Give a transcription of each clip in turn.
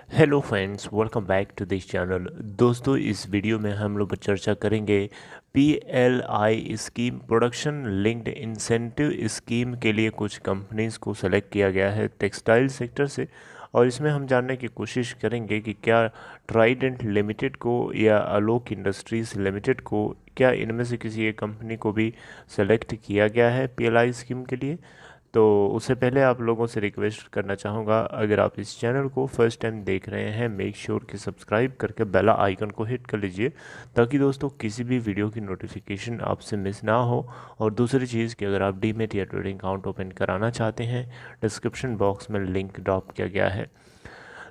Hello friends, welcome back to this channel. दोस्तों, इस video में हम लोग चर्चा करेंगे PLI scheme, production linked incentive scheme के लिए कुछ कंपनीज को सेलेक्ट किया गया है टेक्सटाइल सेक्टर से। और इसमें हम जानने की कोशिश करेंगे कि क्या ट्राइडेंट लिमिटेड को या आलोक इंडस्ट्रीज लिमिटेड को, क्या इनमें से किसी एक कंपनी को भी सेलेक्ट किया गया है PLI स्कीम के लिए। तो उससे पहले आप लोगों से रिक्वेस्ट करना चाहूँगा, अगर आप इस चैनल को फर्स्ट टाइम देख रहे हैं, मेक श्योर कि सब्सक्राइब करके बेल आइकन को हिट कर लीजिए, ताकि दोस्तों किसी भी वीडियो की नोटिफिकेशन आपसे मिस ना हो। और दूसरी चीज़ कि अगर आप डीमेट या ट्रेडिंग अकाउंट ओपन कराना चाहते हैं, डिस्क्रिप्शन बॉक्स में लिंक ड्रॉप किया गया है।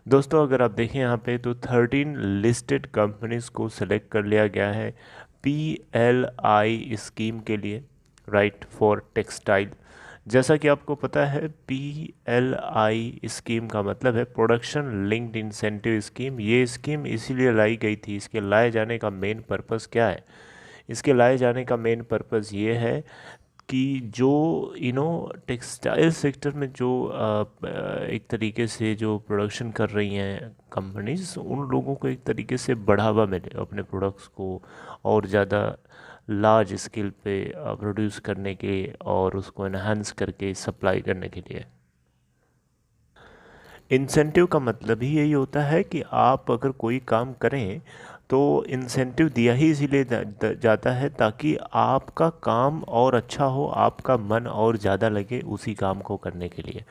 दोस्तों, अगर आप देखें यहाँ पे तो 13 लिस्टेड कंपनीज को सिलेक्ट कर लिया गया है PLI स्कीम के लिए, राइट फॉर टेक्सटाइल। जैसा कि आपको पता है, PLI स्कीम का मतलब है प्रोडक्शन लिंक्ड इंसेंटिव स्कीम। ये स्कीम इसीलिए लाई गई थी। इसके लाए जाने का मेन पर्पस क्या है? इसके लाए जाने का मेन पर्पस ये है कि जो टेक्सटाइल सेक्टर में जो एक तरीके से जो प्रोडक्शन कर रही हैं कंपनीज, उन लोगों को एक तरीके से बढ़ावा मिले अपने प्रोडक्ट्स को और ज़्यादा लार्ज स्केल पे प्रोड्यूस करने के और उसको एनहांस करके सप्लाई करने के लिए। इंसेंटिव का मतलब ही यही होता है कि आप अगर कोई काम करें तो इंसेंटिव दिया ही इसीलिए जाता है ताकि आपका काम और अच्छा हो, आपका मन और ज़्यादा लगे उसी काम को करने के लिए।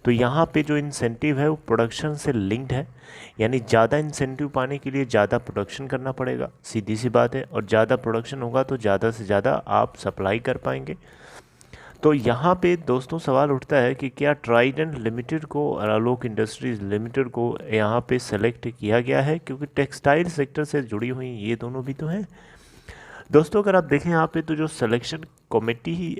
तो यहाँ पे जो इंसेंटिव है वो प्रोडक्शन से लिंक्ड है, यानी ज़्यादा इंसेंटिव पाने के लिए ज़्यादा प्रोडक्शन करना पड़ेगा, सीधी सी बात है। और ज़्यादा प्रोडक्शन होगा तो ज़्यादा से ज़्यादा आप सप्लाई कर पाएंगे। तो यहाँ पे दोस्तों सवाल उठता है कि क्या ट्राइडेंट लिमिटेड को और आलोक इंडस्ट्रीज लिमिटेड को यहाँ पे सेलेक्ट किया गया है, क्योंकि टेक्सटाइल सेक्टर से जुड़ी हुई ये दोनों भी तो हैं। दोस्तों, अगर आप देखें यहाँ पे तो जो सिलेक्शन कमेटी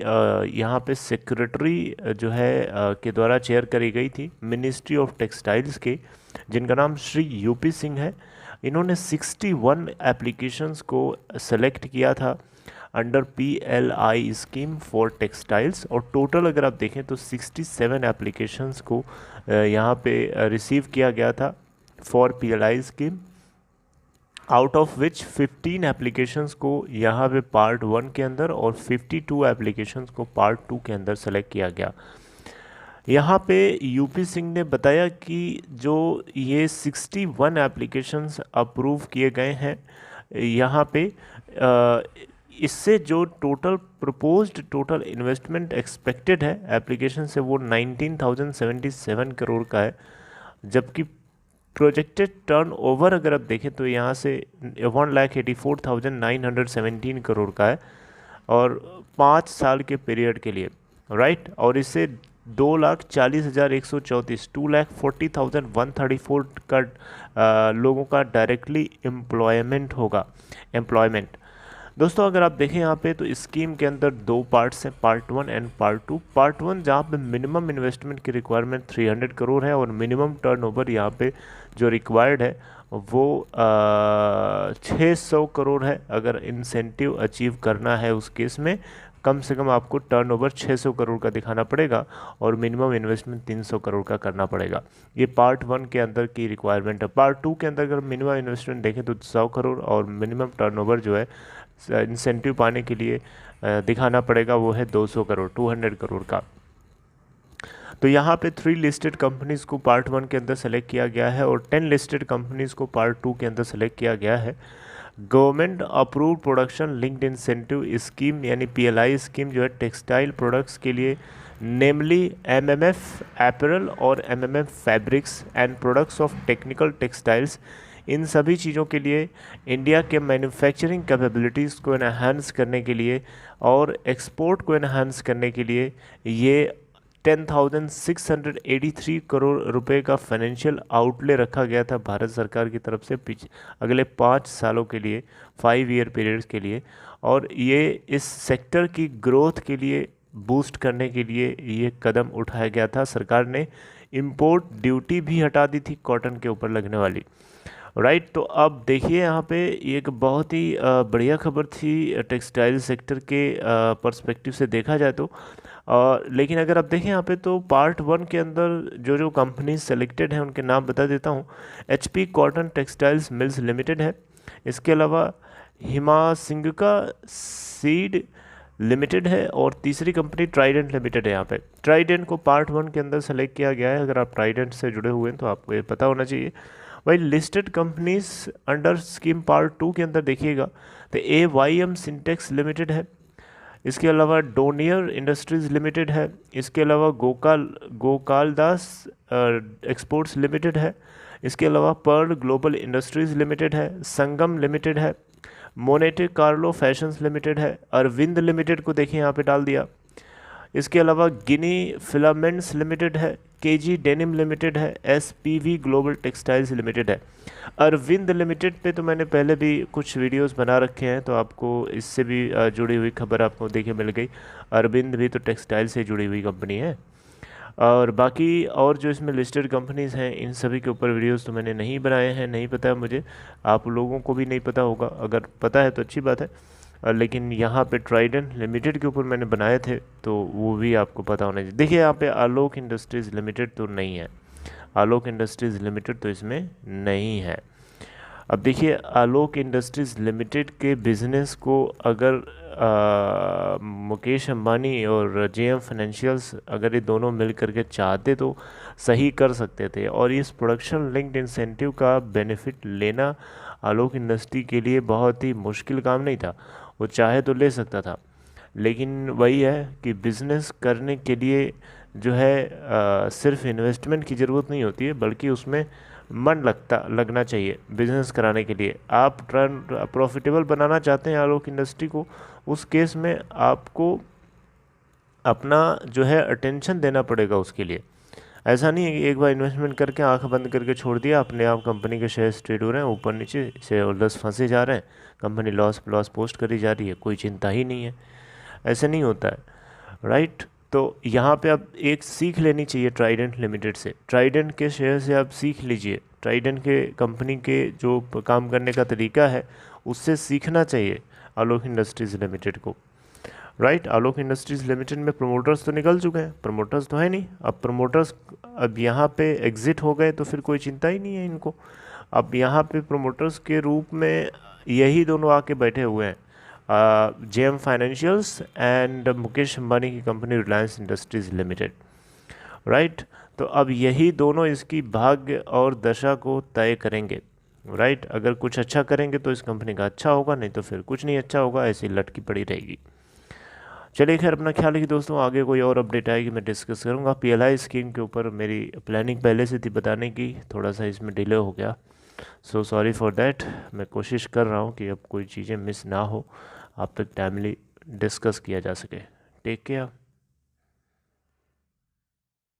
यहाँ पे सेक्रेटरी जो है के द्वारा चेयर करी गई थी मिनिस्ट्री ऑफ टेक्सटाइल्स के, जिनका नाम श्री यूपी सिंह है। इन्होंने 61 एप्लीकेशंस को सेलेक्ट किया था under PLI scheme for textiles. और टोटल अगर आप देखें तो 67 एप्लीकेशंस को यहाँ पे रिसीव किया गया था for PLI scheme, out of which 15 applications को यहाँ पे पार्ट 1 के अंदर और 52 एप्लीकेशंस को पार्ट 2 के अंदर सेलेक्ट किया गया। यहाँ पे यूपी सिंह ने बताया कि जो ये 61 एप्लीकेशंस अप्रूव किए गए हैं यहाँ पे, इससे जो टोटल इन्वेस्टमेंट एक्सपेक्टेड है एप्लीकेशन से वो 19,077 करोड़ का है। जबकि प्रोजेक्टेड टर्नओवर अगर आप देखें तो यहाँ से 1,84,917 करोड़ का है, और 5 साल के पीरियड के लिए, राइट। और इससे 2,40,134 2,40,134 का लोगों का डायरेक्टली एम्प्लॉयमेंट। दोस्तों, अगर आप देखें यहाँ पे तो स्कीम के अंदर दो पार्ट्स हैं, पार्ट 1 एंड पार्ट 2। पार्ट 1 जहाँ पे मिनिमम इन्वेस्टमेंट की रिक्वायरमेंट 300 करोड़ है और मिनिमम टर्नओवर यहाँ पे जो रिक्वायर्ड है वो 600 करोड़ है। अगर इंसेंटिव अचीव करना है उस केस में कम से कम आपको टर्नओवर 600 करोड़ का दिखाना पड़ेगा और मिनिमम इन्वेस्टमेंट 300 करोड़ का करना पड़ेगा। ये पार्ट 1 के अंदर की रिक्वायरमेंट है। पार्ट 2 के अंदर अगर मिनिमम इन्वेस्टमेंट देखें तो 100 करोड़ और मिनिमम टर्नओवर जो है इंसेंटिव पाने के लिए दिखाना पड़ेगा वो है 200 करोड़ 200 करोड़ का। तो यहाँ पे 3 लिस्टेड कंपनीज को पार्ट 1 के अंदर सेलेक्ट किया गया है और 10 लिस्टेड कंपनीज को पार्ट 2 के अंदर सेलेक्ट किया गया है। Government approved production linked incentive scheme यानी PLI स्कीम जो है टेक्सटाइल प्रोडक्ट्स के लिए, नेमली MMF एपरल और MMF fabrics and products of technical textiles, इन सभी चीज़ों के लिए इंडिया के मैन्युफैक्चरिंग कैपेबिलिटीज़ को एनहांस करने के लिए और एक्सपोर्ट को एनहांस करने के लिए ये 10,683 करोड़ रुपए का फाइनेंशियल आउटले रखा गया था भारत सरकार की तरफ से अगले 5 सालों के लिए, 5 ईयर पीरियड्स के लिए। और ये इस सेक्टर की ग्रोथ के लिए बूस्ट करने के लिए ये कदम उठाया गया था। सरकार ने इंपोर्ट ड्यूटी भी हटा दी थी कॉटन के ऊपर लगने वाली। राइट। तो अब देखिए यहाँ पे एक बहुत ही बढ़िया खबर थी टेक्सटाइल सेक्टर के पर्सपेक्टिव से देखा जाए तो। लेकिन अगर आप देखें यहाँ पे तो पार्ट 1 के अंदर जो जो कंपनीज सेलेक्टेड हैं उनके नाम बता देता हूँ। HP cotton textiles mills limited है, इसके अलावा हिमासिंगका सीड लिमिटेड है, और तीसरी कंपनी ट्राइडेंट लिमिटेड है। यहाँ पे ट्राइडेंट को पार्ट 1 के अंदर सेलेक्ट किया गया है। अगर आप ट्राइडेंट से जुड़े हुए हैं तो आपको ये पता होना चाहिए। वही listed companies under scheme part 2 के अंदर देखिएगा तो AYM सिंटेक्स लिमिटेड है, इसके अलावा डोनियर इंडस्ट्रीज़ लिमिटेड है, इसके अलावा गोकालदास एक्सपोर्ट्स लिमिटेड है, इसके अलावा पर्ल ग्लोबल इंडस्ट्रीज़ लिमिटेड है, संगम लिमिटेड है, मोनेटे कार्लो फैशंस लिमिटेड है, अरविंद लिमिटेड को देखिए यहाँ पे डाल दिया, इसके अलावा गिनी फिलामेंट्स लिमिटेड है, केजी डेनिम लिमिटेड है, SPV ग्लोबल टेक्सटाइल्स लिमिटेड है। अरविंद लिमिटेड पे तो मैंने पहले भी कुछ वीडियोस बना रखे हैं, तो आपको इससे भी जुड़ी हुई खबर आपको देखने मिल गई। अरविंद भी तो टेक्सटाइल से जुड़ी हुई कंपनी है। और बाकी और जो इसमें लिस्टेड कंपनीज़ हैं इन सभी के ऊपर वीडियोस तो मैंने नहीं बनाए हैं, नहीं पता है मुझे, आप लोगों को भी नहीं पता होगा, अगर पता है तो अच्छी बात है। लेकिन यहाँ पे ट्राइडेंट लिमिटेड के ऊपर मैंने बनाए थे तो वो भी आपको पता होना चाहिए। देखिए यहाँ पे आलोक इंडस्ट्रीज़ लिमिटेड तो नहीं है, आलोक इंडस्ट्रीज़ लिमिटेड तो इसमें नहीं है। अब देखिए आलोक इंडस्ट्रीज़ लिमिटेड के बिज़नेस को अगर मुकेश अंबानी और JM फाइनेंशियल्स अगर ये दोनों मिल करके चाहते तो सही कर सकते थे, और इस प्रोडक्शन लिंक्ड इंसेंटिव का बेनिफिट लेना आलोक इंडस्ट्री के लिए बहुत ही मुश्किल काम नहीं था, वो चाहे तो ले सकता था। लेकिन वही है कि बिज़नेस करने के लिए जो है सिर्फ इन्वेस्टमेंट की ज़रूरत नहीं होती है, बल्कि उसमें मन लगना चाहिए। बिज़नेस कराने के लिए आप प्रॉफिटेबल बनाना चाहते हैं आलोक इंडस्ट्री को, उस केस में आपको अपना जो है अटेंशन देना पड़ेगा उसके लिए। ऐसा नहीं है कि एक बार इन्वेस्टमेंट करके आंख बंद करके छोड़ दिया, अपने आप कंपनी के शेयर्स ट्रेड हो रहे हैं ऊपर नीचे, शेयर होल्डर्स फंसे जा रहे हैं, कंपनी लॉस पोस्ट करी जा रही है, कोई चिंता ही नहीं है। ऐसे नहीं होता है, राइट। तो यहाँ पे आप एक सीख लेनी चाहिए ट्राइडेंट लिमिटेड से, ट्राइडेंट के शेयर से आप सीख लीजिए, ट्राइडेंट के कंपनी के जो काम करने का तरीका है उससे सीखना चाहिए आलोक इंडस्ट्रीज़ लिमिटेड को, राइट। आलोक इंडस्ट्रीज़ लिमिटेड में प्रमोटर्स तो निकल चुके हैं, प्रमोटर्स तो है नहीं, अब प्रमोटर्स अब यहाँ पे एग्ज़िट हो गए तो फिर कोई चिंता ही नहीं है इनको। अब यहाँ पे प्रमोटर्स के रूप में यही दोनों आके बैठे हुए हैं, JM financials and Mukesh Ambani की company Reliance Industries Limited, right. तो अब यही दोनों इसकी भाग्य और दशा को तय करेंगे, राइट। अगर कुछ अच्छा करेंगे तो इस कंपनी का अच्छा होगा, नहीं तो फिर कुछ नहीं अच्छा होगा, ऐसी लटकी पड़ी रहेगी। चलिए खैर, अपना ख्याल रखिए दोस्तों, आगे कोई और अपडेट आएगी मैं डिस्कस करूँगा। PLI स्कीम के ऊपर मेरी प्लानिंग पहले से थी बताने की, थोड़ा सा इसमें डिले हो गया, सो सॉरी फॉर दैट। मैं कोशिश कर रहा हूँ कि अब कोई चीज़ें मिस ना हो, आप तक टाइमली डिस्कस किया जा सके। Take care.